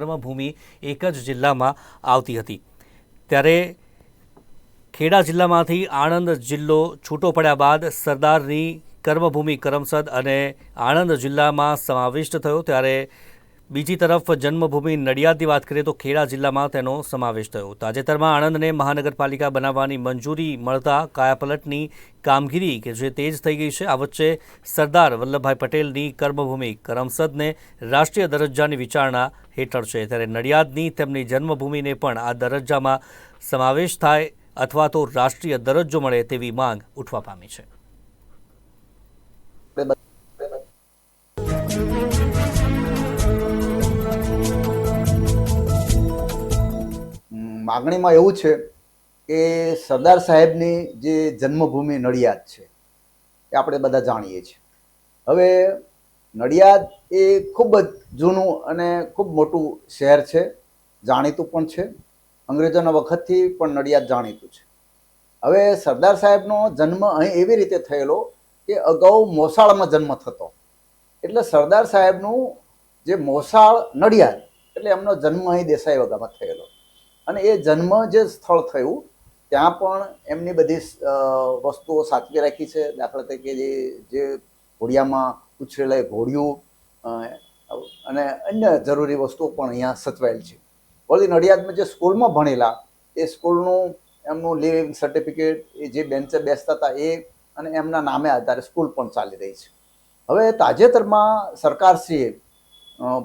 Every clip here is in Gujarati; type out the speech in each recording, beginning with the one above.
કર્મભૂમિ એક જ જિલ્લામાં આવતી હતી ત્યારે ખેડા જિલ્લામાંથી આણંદ જિલ્લો છૂટો પડ્યા બાદ સરદારની કર્મભૂમિ કરમસદ અને આણંદ જિલ્લામાં સમાવિષ્ટ થયો ત્યારે બીજી તરફ જન્મભૂમિ નડિયાદની વાત કરીએ તો ખેડા જિલ્લામાં તેનો સમાવેશ થયો। તાજેતરમાં આણંદને મહાનગરપાલિકા બનાવવાની મંજૂરી મળતા કાયાપલટની કામગીરી કે જે તેજ થઈ ગઈ છે। આ વચ્ચે સરદાર વલ્લભભાઈ પટેલની કર્મભૂમિ કરમસદને રાષ્ટ્રીય દરજ્જાની વિચારણા હેઠળ છે ત્યારે નડિયાદની તેમની જન્મભૂમિને પણ આ દરજ્જામાં સમાવેશ થાય અથવા તો રાષ્ટ્રીય દરજ્જો મળે તેવી માંગ ઉઠવા પામી છે। માગણીમાં એવું છે કે સરદાર સાહેબની જે જન્મભૂમિ નડિયાદ છે એ આપણે બધા જાણીએ છીએ। હવે નડિયાદ એ ખૂબ જ જૂનું અને ખૂબ મોટું શહેર છે, જાણીતું પણ છે, અંગ્રેજોના વખતથી પણ નડિયાદ જાણીતું છે। હવે સરદાર સાહેબનો જન્મ અહીં એવી રીતે થયેલો કે અગાઉ મોસાળમાં જન્મ થતો, એટલે સરદાર સાહેબનું જે મોસાળ નડિયાદ એટલે એમનો જન્મ અહીં દેસાઈ વગામાં થયેલો અને એ જન્મ જે સ્થળ થયું ત્યાં પણ એમની બધી વસ્તુઓ સાચવી રાખી છે। દાખલા તરીકે જે ઘોડિયામાં ઉછરેલા ઘોડિયું અને અન્ય જરૂરી વસ્તુઓ પણ અહીંયા સચવાયેલ છે। વળી નડિયાદમાં જે સ્કૂલમાં ભણેલા એ સ્કૂલનું એમનું લિવિંગ સર્ટિફિકેટ એ જે બેન્ચે બેસતા હતા એ અને એમના નામે આધારે સ્કૂલ પણ ચાલી રહી છે। હવે તાજેતરમાં સરકારશ્રીએ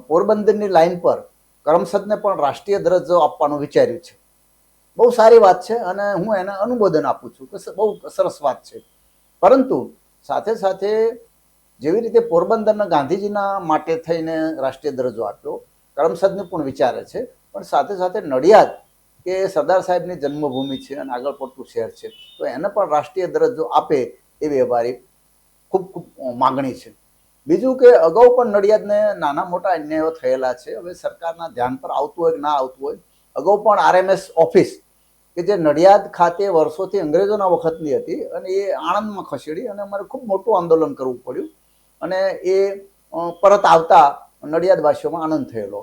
પોરબંદરની લાઈન પર કરમસદને પણ રાષ્ટ્રીય દરજ્જો આપવાનું વિચાર્યું છે। બહુ સારી વાત છે અને હું એને અનુમોદન આપું છું કે બહુ સરસ વાત છે, પરંતુ સાથે સાથે જેવી રીતે પોરબંદરના ગાંધીજીના માટે થઈને રાષ્ટ્રીય દરજ્જો આપ્યો, કરમસદને પણ વિચારે છે, પણ સાથે સાથે નડિયાદ કે સરદાર સાહેબની જન્મભૂમિ છે અને આગળ પડતું શહેર છે તો એને પણ રાષ્ટ્રીય દરજ્જો આપે એવી અમારી ખૂબ ખૂબ માગણી છે। બીજું કે અગાઉ પણ નડિયાદને નાના મોટા અન્યાયો થયેલા છે। હવે સરકારના ધ્યાન પર આવતું હોય કે ના આવતું હોય, અગાઉ પણ RMS ઓફિસ કે જે નડિયાદ ખાતે વર્ષોથી અંગ્રેજોના વખતની હતી અને એ આણંદમાં ખસેડી અને અમારે ખૂબ મોટું આંદોલન કરવું પડ્યું અને એ પરત આવતા નડિયાદવાસીઓમાં આનંદ થયેલો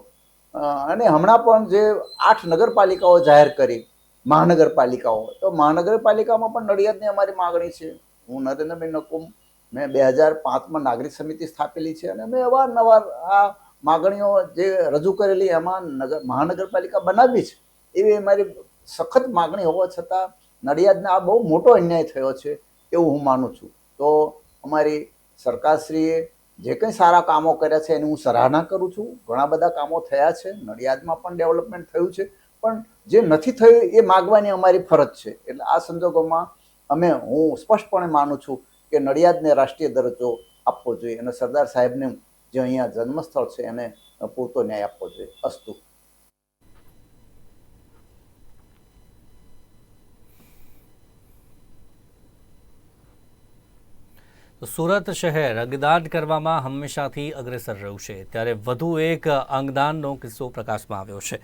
અને હમણાં પણ જે 8 નગરપાલિકાઓ જાહેર કરી મહાનગરપાલિકાઓ, તો મહાનગરપાલિકામાં પણ નડિયાદની અમારી માગણી છે। હું નરેન્દ્રભાઈ નકુમ મેં 2005માં નાગરિક સમિતિ સ્થાપેલી છે અને મેં અવારનવાર આ માગણીઓ જે રજૂ કરેલી એમાં મહાનગરપાલિકા બનાવવી છે એવી અમારી સખત માગણી હોવા છતાં નડિયાદને આ બહુ મોટો અન્યાય થયો છે એવું હું માનું છું। તો અમારી સરકારશ્રીએ જે કંઈ સારા કામો કર્યા છે એની હું સરાહના કરું છું। ઘણા બધા કામો થયા છે, નડિયાદમાં પણ ડેવલપમેન્ટ થયું છે, પણ જે નથી થયું એ માગવાની અમારી ફરજ છે। એટલે આ સંજોગોમાં હું સ્પષ્ટપણે માનું છું કે નડિયાદને રાષ્ટ્રીય દરજ્જો આપવો જોઈએ અને સરદાર સાહેબને જે અહીંયા જન્મસ્થળ છે એને પૂરતો ન્યાય આપવો જોઈએ। અસ્તુ। સુરત શહેર અંગદાન કરવામાં હંમેશાથી અગ્રેસર રહ્યું છે ત્યારે વધુ એક અંગદાનનો કિસ્સો પ્રકાશમાં આવ્યો છે।